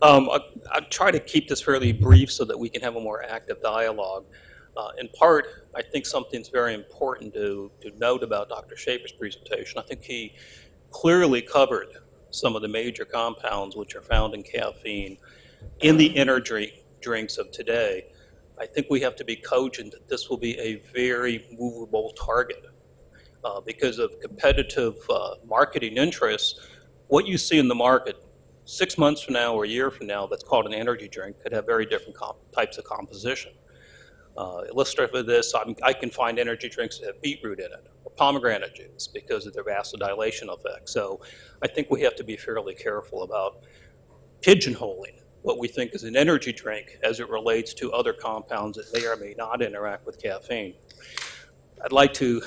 I'll try to keep this fairly brief so that we can have a more active dialogue. In part, I think something's very important to note about Dr. Schaefer's presentation. I think he clearly covered some of the major compounds which are found in caffeine in the energy drinks of today. I think we have to be cogent that this will be a very movable target because of competitive marketing interests. What you see in the market 6 months from now or a year from now that's called an energy drink could have very different types of composition. Illustrative of this, I can find energy drinks that have beetroot in it or pomegranate juice because of their vasodilation effect. So I think we have to be fairly careful about pigeonholing what we think is an energy drink as it relates to other compounds that may or may not interact with caffeine. I'd like to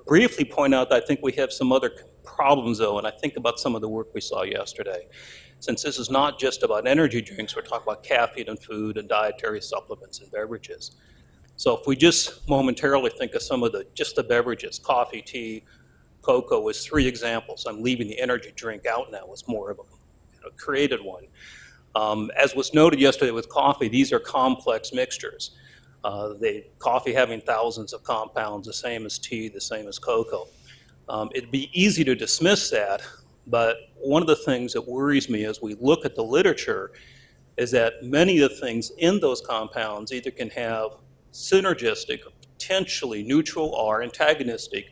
briefly point out that I think we have some other problems, though, and I think about some of the work we saw yesterday. Since this is not just about energy drinks, we're talking about caffeine and food and dietary supplements and beverages. So if we just momentarily think of some of just the beverages, coffee, tea, cocoa as 3 examples. I'm leaving the energy drink out now as more of a created one. As was noted yesterday with coffee, these are complex mixtures. Coffee having thousands of compounds, the same as tea, the same as cocoa. It'd be easy to dismiss that, but one of the things that worries me as we look at the literature is that many of the things in those compounds either can have synergistic or potentially neutral or antagonistic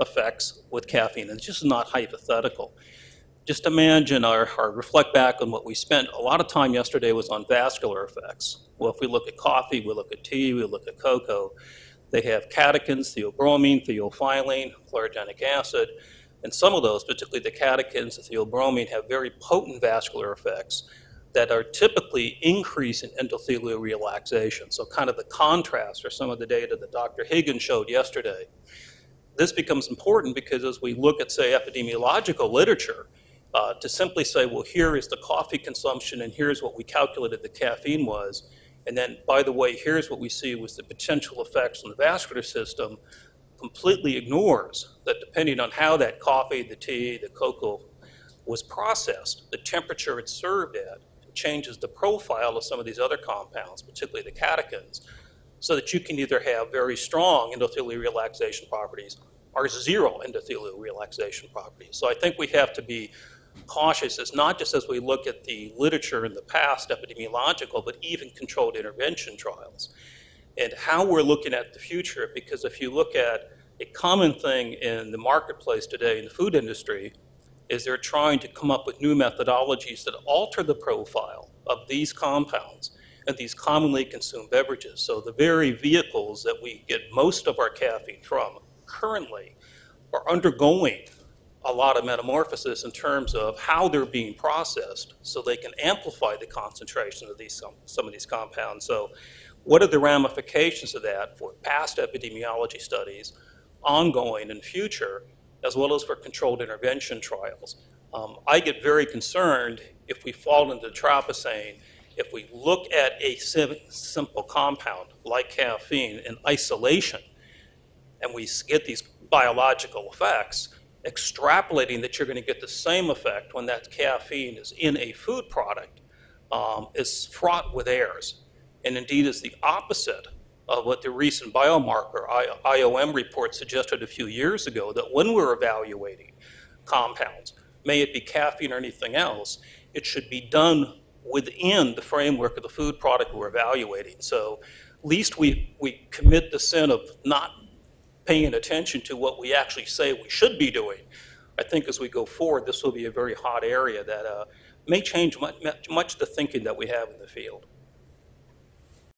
effects with caffeine. And it's just not hypothetical. Just imagine or reflect back on what we spent a lot of time yesterday was on vascular effects. Well, if we look at coffee, we look at tea, we look at cocoa, they have catechins, theobromine, theophylline, chlorogenic acid, and some of those, particularly the catechins, the theobromine, have very potent vascular effects that are typically increase in endothelial relaxation. So kind of the contrast or some of the data that Dr. Higgins showed yesterday. This becomes important because as we look at, say, epidemiological literature, to simply say, well, here is the coffee consumption and here's what we calculated the caffeine was, and then, by the way, here's what we see was the potential effects on the vascular system, completely ignores that depending on how that coffee, the tea, the cocoa was processed, the temperature it's served at changes the profile of some of these other compounds, particularly the catechins, so that you can either have very strong endothelial relaxation properties or 0 endothelial relaxation properties. So I think we have to be cautious, as not just as we look at the literature in the past, epidemiological, but even controlled intervention trials, and how we're looking at the future, because if you look at a common thing in the marketplace today in the food industry, is they're trying to come up with new methodologies that alter the profile of these compounds and these commonly consumed beverages. So the very vehicles that we get most of our caffeine from currently are undergoing a lot of metamorphosis in terms of how they're being processed so they can amplify the concentration of some of these compounds. So what are the ramifications of that for past epidemiology studies, ongoing and future, as well as for controlled intervention trials? I get very concerned if we fall into the trap of saying, if we look at a simple compound like caffeine in isolation, and we get these biological effects, extrapolating that you're going to get the same effect when that caffeine is in a food product is fraught with errors, and indeed is the opposite of what the recent biomarker IOM report suggested a few years ago, that when we're evaluating compounds, may it be caffeine or anything else, it should be done within the framework of the food product we're evaluating. So at least we commit the sin of not paying attention to what we actually say we should be doing. I think as we go forward, this will be a very hot area that may change much the thinking that we have in the field.